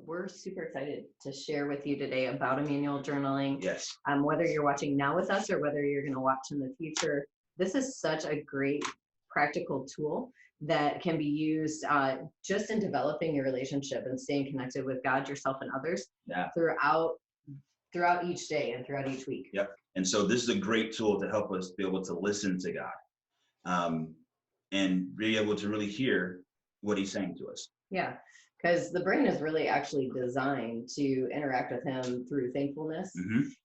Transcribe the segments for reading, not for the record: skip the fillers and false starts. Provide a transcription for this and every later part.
we're super excited to share with you today about Immanuel journaling. Yes. Whether you're watching now with us or whether you're going to watch in the future, this is such a great practical tool that can be used just in developing your relationship and staying connected with God, yourself, and others throughout each day and throughout each week. Yep. And so this is a great tool to help us be able to listen to God and be able to really hear what he's saying to us. Yeah, because the brain is really actually designed to interact with him through thankfulness.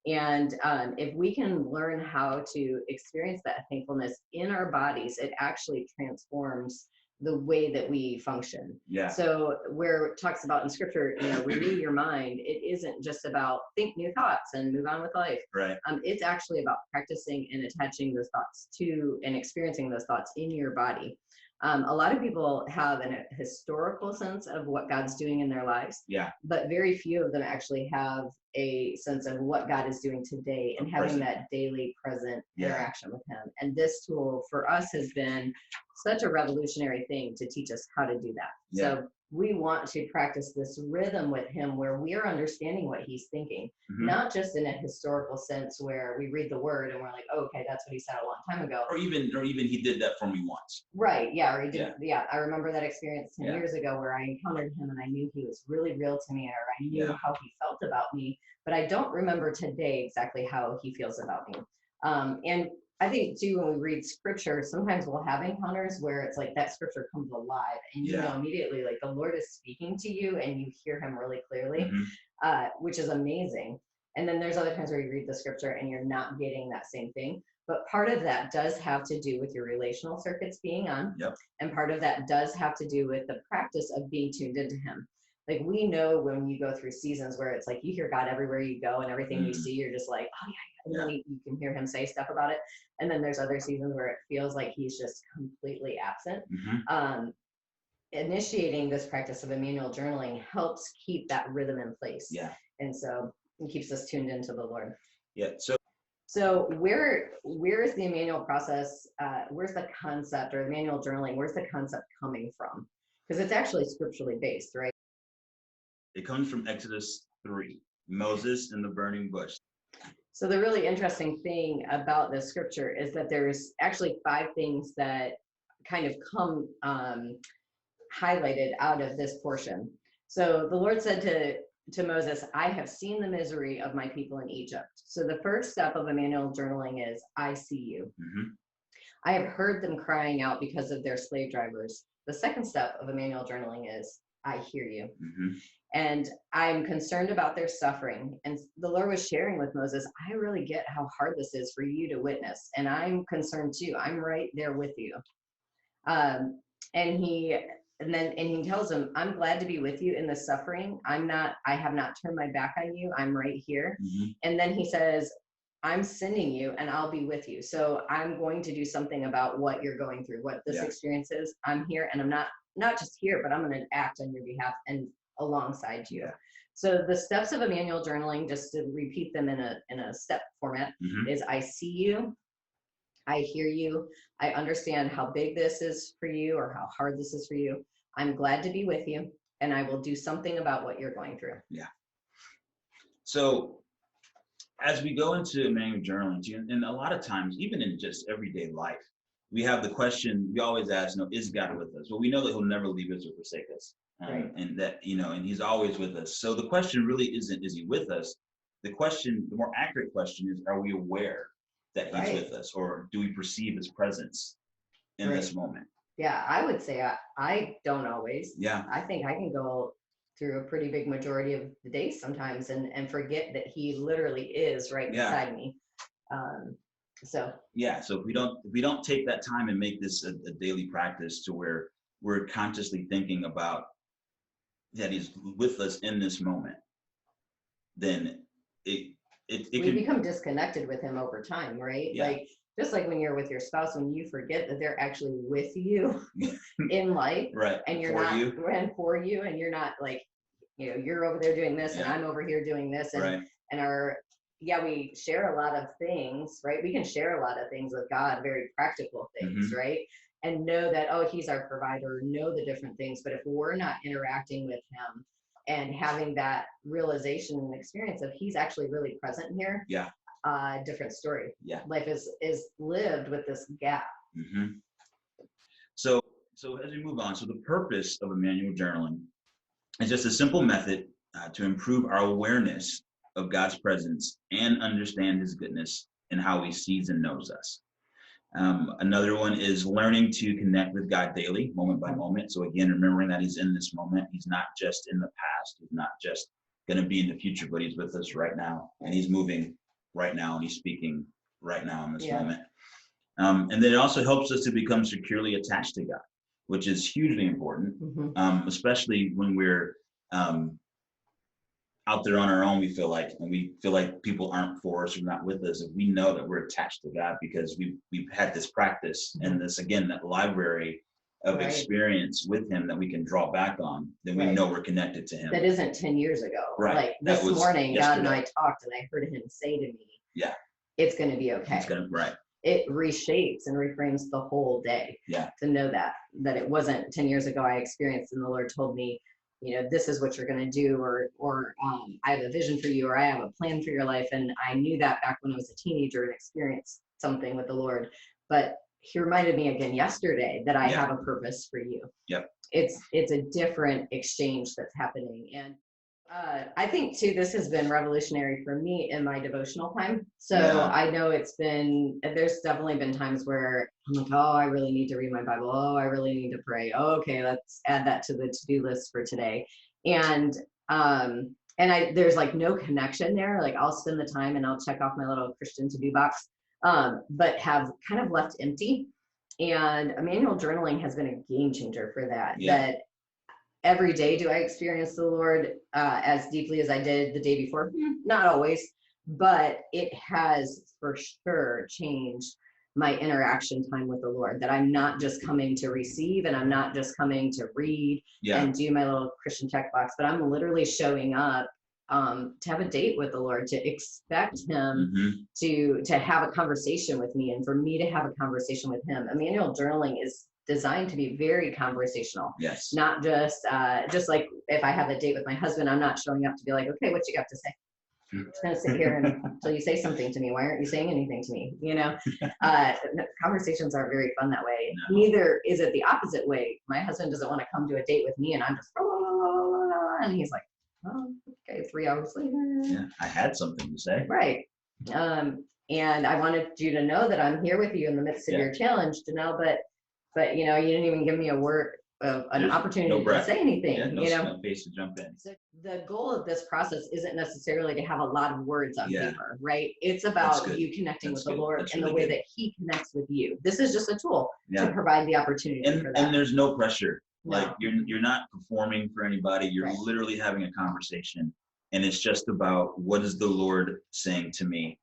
And if we can learn how to experience that thankfulness in our bodies, it actually transforms the way that we function. Yeah. So where it talks about in scripture, renew your mind, it isn't just about think new thoughts and move on with life. Right. It's actually about practicing and attaching those thoughts to and experiencing those thoughts in your body. A lot of people have a historical sense of what God's doing in their lives, but very few of them actually have a sense of what God is doing today and having that daily present interaction with him. And this tool for us has been such a revolutionary thing to teach us how to do that. So we want to practice this rhythm with him where we are understanding what he's thinking, not just in a historical sense where we read the word and we're like, oh, okay, that's what he said a long time ago. Or even he did that for me once. Right. Yeah. Or he did. Yeah. I remember that experience 10 years ago where I encountered him and I knew he was really real to me, or I knew how he felt about me, but I don't remember today exactly how he feels about me. And I think too, when we read scripture, sometimes we'll have encounters where it's like that scripture comes alive and you know immediately like the Lord is speaking to you and you hear him really clearly, which is amazing. And then there's other times where you read the scripture and you're not getting that same thing. But part of that does have to do with your relational circuits being on. And part of that does have to do with the practice of being tuned into him. Like we know when you go through seasons where it's like you hear God everywhere you go and everything you see, you're just like, oh yeah. And then you can hear him say stuff about it. And then there's other seasons where it feels like he's just completely absent. Initiating this practice of Immanuel journaling helps keep that rhythm in place. And so it keeps us tuned into the Lord. So where's the Immanuel process? Where's the concept, or Immanuel journaling? Where's the concept coming from? Because it's actually scripturally based, right? It comes from Exodus 3, Moses in the burning bush. So the really interesting thing about this scripture is that there's actually 5 things that kind of come highlighted out of this portion. So the Lord said to Moses, I have seen the misery of my people in Egypt. So the first step of Immanuel journaling is, I see you. I have heard them crying out because of their slave drivers. The second step of Immanuel journaling is, I hear you. And I'm concerned about their suffering. And the Lord was sharing with Moses, I really get how hard this is for you to witness. And I'm concerned too. I'm right there with you. And he tells him, I'm glad to be with you in the suffering. I have not turned my back on you. I'm right here. And then he says, I'm sending you and I'll be with you. So I'm going to do something about what you're going through, what this experience is. I'm here, and I'm not just here, but I'm going to act on your behalf and alongside you. So the steps of Immanuel journaling, just to repeat them in a step format, is I see you, I hear you, I understand how big this is for you or how hard this is for you. I'm glad to be with you, and I will do something about what you're going through. So as we go into Immanuel journaling, and a lot of times, even in just everyday life, we have the question we always ask, is God with us? Well, we know that he'll never leave us or forsake us. And that, and he's always with us. So the question really isn't, is he with us? The more accurate question is, are we aware that he's with us, or do we perceive his presence in this moment? Yeah, I would say I don't always. I think I can go through a pretty big majority of the day sometimes and forget that he literally is right beside me. So if we don't take that time and make this a daily practice to where we're consciously thinking about that he's with us in this moment, then we become disconnected with him over time, right? Like just like when you're with your spouse, when you forget that they're actually with you in life, and you're for you, and you're not like, you're over there doing this and I'm over here doing this, and we share a lot of things, right? We can share a lot of things with God, very practical things, right? And know that, he's our provider, know the different things. But if we're not interacting with him and having that realization and experience of he's actually really present here. Yeah. Different story. Yeah. Life is lived with this gap. Mm-hmm. So as we move on, so the purpose of Immanuel journaling is just a simple method to improve our awareness of God's presence and understand his goodness and how he sees and knows us. Another one is learning to connect with God daily, moment by moment. So again, remembering that he's in this moment. He's not just in the past. He's not just going to be in the future, but he's with us right now. And he's moving right now, and he's speaking right now in this moment. And then it also helps us to become securely attached to God, which is hugely important, especially when we're out there on our own. We feel like people aren't for us or not with us. If we know that we're attached to God because we've had this practice and this, again, that library of experience with him that we can draw back on, then we know we're connected to him. That isn't 10 years ago. Right. Like this morning, yesterday. God and I talked, and I heard him say to me, it's going to be okay. It reshapes and reframes the whole day. To know that it wasn't 10 years ago I experienced, and the Lord told me, this is what you're going to do, or I have a vision for you, or I have a plan for your life. And I knew that back when I was a teenager and experienced something with the Lord. But he reminded me again yesterday that I have a purpose for you. It's a different exchange that's happening. And I think too, this has been revolutionary for me in my devotional time. So I know there's definitely been times where I'm like, oh, I really need to read my Bible. Oh, I really need to pray. Oh, okay, let's add that to the to-do list for today. And there's like no connection there. Like I'll spend the time and I'll check off my little Christian to-do box, but have kind of left empty. And Immanuel journaling has been a game changer for that. That every day do I experience the Lord as deeply as I did the day before? Not always, but it has for sure changed my interaction time with the Lord, that I'm not just coming to receive, and I'm not just coming to read and do my little Christian checkbox, but I'm literally showing up to have a date with the Lord, to expect him to have a conversation with me, and for me to have a conversation with him. Immanuel journaling is designed to be very conversational. Not just like if I have a date with my husband, I'm not showing up to be like, okay, what you got to say? I'm just gonna sit here until you say something to me. Why aren't you saying anything to me? Conversations aren't very fun that way. Neither is it the opposite way. My husband doesn't want to come to a date with me, and I'm just and he's like, oh, okay, 3 hours later. I had something to say. Right. And I wanted you to know that I'm here with you in the midst of your challenge, Janelle, but you didn't even give me a word of an opportunity to say anything. No space to jump in. So the goal of this process isn't necessarily to have a lot of words on paper, right? It's about you connecting with the Lord in the way that he connects with you. This is just a tool to provide the opportunity for that. And there's no pressure. Like you're not performing for anybody. You're literally having a conversation, and it's just about what is the Lord saying to me,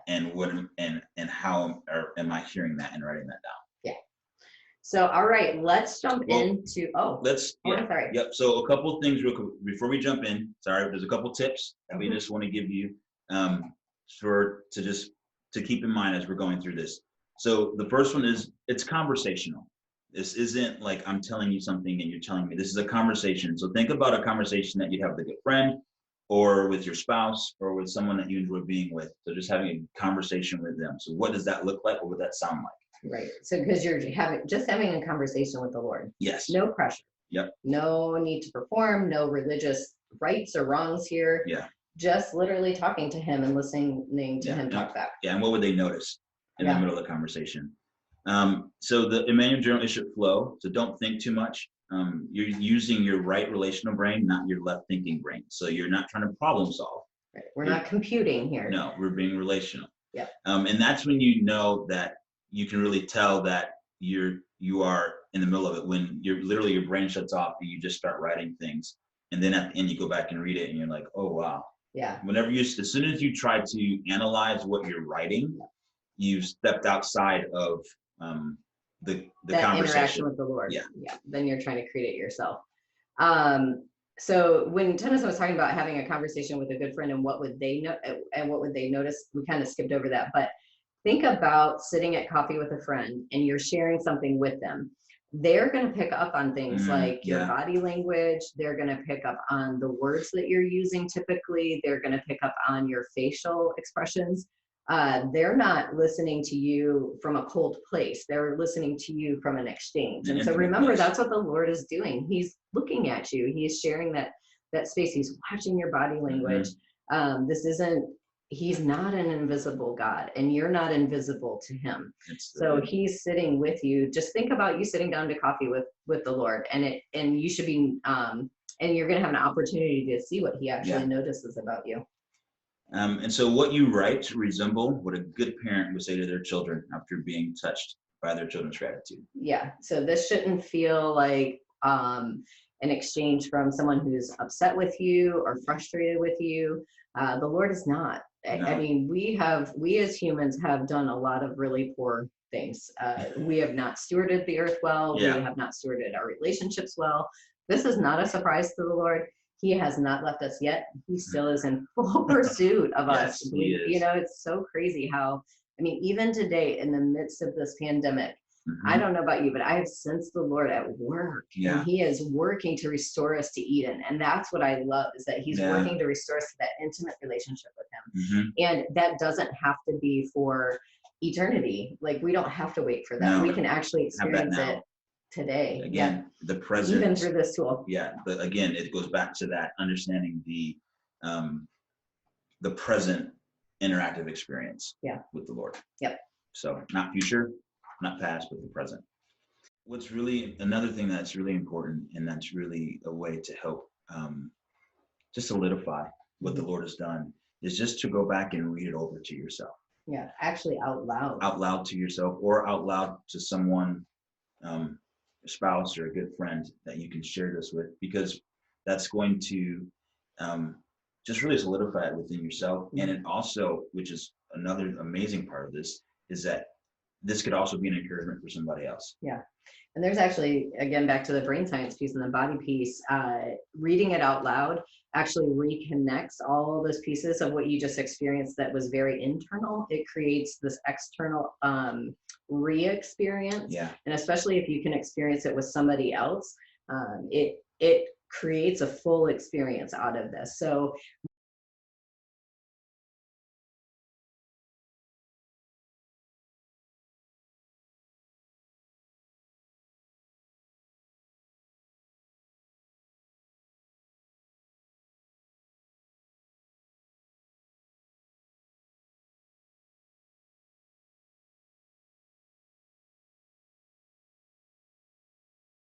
and what and how am I hearing that and writing that down. So, all right, let's jump into, sorry. Yep. So a couple things real quick before we jump in. Sorry, there's a couple tips that we just want to give you to keep in mind as we're going through this. So the first one is it's conversational. This isn't like I'm telling you something and you're telling me. This is a conversation. So think about a conversation that you'd have with a good friend, or with your spouse, or with someone that you enjoy being with. So just having a conversation with them. So what does that look like? What would that sound like? Right. So because you're having a conversation with the Lord. Yes. No pressure. Yep. No need to perform, no religious rights or wrongs here. Just literally talking to him and listening to him talk back. And what would they notice in the middle of the conversation? So the Immanuel journal, it should flow. So don't think too much. You're using your right relational brain, not your left thinking brain. So you're not trying to problem solve. Right. We're not computing here. No, we're being relational. And that's when you know that you can really tell that you are in the middle of it, when your brain shuts off and you just start writing things, and then at the end you go back and read it and you're like, oh wow. As soon as you try to analyze what you're writing, you've stepped outside of the conversation. Interaction with the Lord. Then you're trying to create it yourself. So when Tennyson was talking about having a conversation with a good friend and what would they know and what would they notice, we kind of skipped over that, but think about sitting at coffee with a friend and you're sharing something with them. they're going to pick up on things like your Yeah. body language. They're going to pick up on the words that you're using typically. They're going to pick up on your facial expressions. They're not listening to you from a cold place. They're listening to you from an exchange. An And so intimate remember, place. that's what the Lord is doing. He's looking at you. He's sharing that space. He's watching your body language. This isn't, he's not an invisible God, and you're not invisible to him. So he's sitting with you. Just think about you sitting down to coffee with the Lord, and you should be and you're going to have an opportunity to see what he actually notices about you. And so what you write resemble what a good parent would say to their children after being touched by their children's gratitude. Yeah. So this shouldn't feel like an exchange from someone who's upset with you or frustrated with you. The Lord is not. No. I mean, we as humans have done a lot of really poor things. We have not stewarded the earth well. Yeah. We have not stewarded our relationships well. This is not a surprise to the Lord. He has not left us yet. He still is in full pursuit of us. He is. You know, it's so crazy how, I mean, even today in the midst of this pandemic, I don't know about you, but I have sensed the Lord at work. Yeah. And he is working to restore us to Eden. And that's what I love, is that he's working to restore us to that intimate relationship with him. And that doesn't have to be for eternity. Like, we don't have to wait for that. No. We can actually experience it today. Again, the present. Even through this tool. Yeah, but again, it goes back to that understanding the present interactive experience with the Lord. Yep. So not future, not past, but the present. What's really another thing that's really important, and that's really a way to help just solidify what the Lord has done, is just to go back and read it over to yourself. Yeah, actually out loud. Out loud to yourself, or out loud to someone, a spouse or a good friend that you can share this with, because that's going to just really solidify it within yourself. And it also, which is another amazing part of this, is that this could also be an encouragement for somebody else. Yeah. And there's actually, again, back to the brain science piece and the body piece, reading it out loud actually reconnects all those pieces of what you just experienced that was very internal. It creates this external re-experience. Yeah. And especially if you can experience it with somebody else, it creates a full experience out of this. So